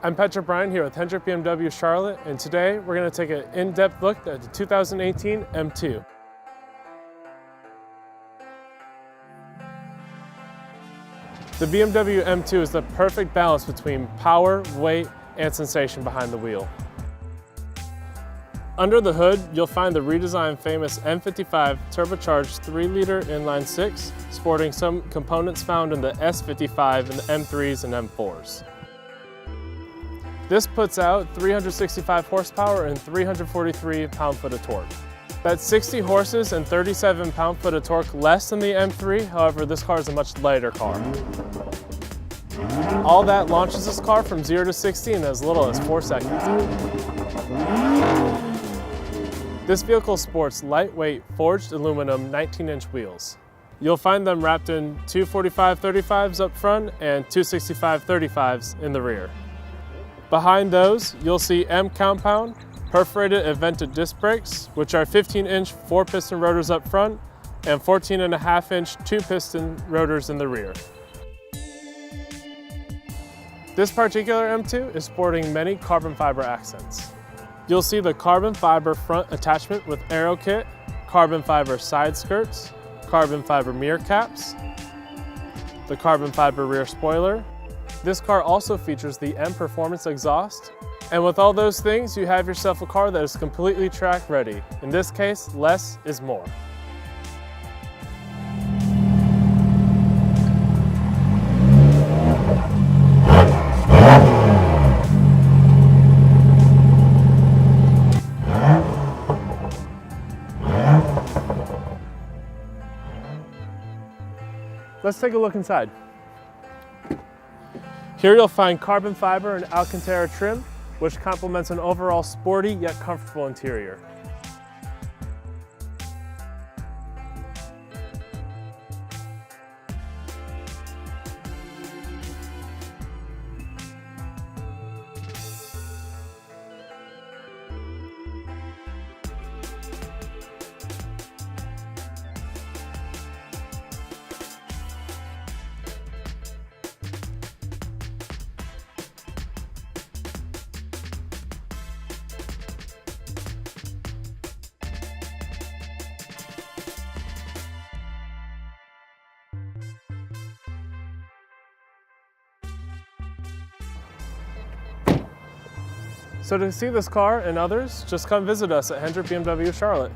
I'm Patrick Bryan here with Hendrick BMW Charlotte, and today we're going to take an in-depth look at the 2018 M2. The BMW M2 is the perfect balance between power, weight, and sensation behind the wheel. Under the hood, you'll find the redesigned famous M55 turbocharged 3-liter inline-six, sporting some components found in the S55 and the M3s and M4s. This puts out 365 horsepower and 343 pound-foot of torque. That's 60 horses and 37 pound-foot of torque less than the M3, however this car is a much lighter car. All that launches this car from 0 to 60 in as little as 4 seconds. This vehicle sports lightweight forged aluminum 19-inch wheels. You'll find them wrapped in two 45/35s up front and two 65/35s in the rear. Behind those, you'll see M compound, perforated and vented disc brakes, which are 15-inch 4-piston rotors up front and 14.5-inch 2-piston rotors in the rear. This particular M2 is sporting many carbon fiber accents. You'll see the carbon fiber front attachment with aero kit, carbon fiber side skirts, carbon fiber mirror caps, the carbon fiber rear spoiler. This car also features the M Performance exhaust. And with all those things, you have yourself a car that is completely track ready. In this case, less is more. Let's take a look inside. Here you'll find carbon fiber and Alcantara trim, which complements an overall sporty yet comfortable interior. So to see this car and others, just come visit us at Hendrick BMW Charlotte.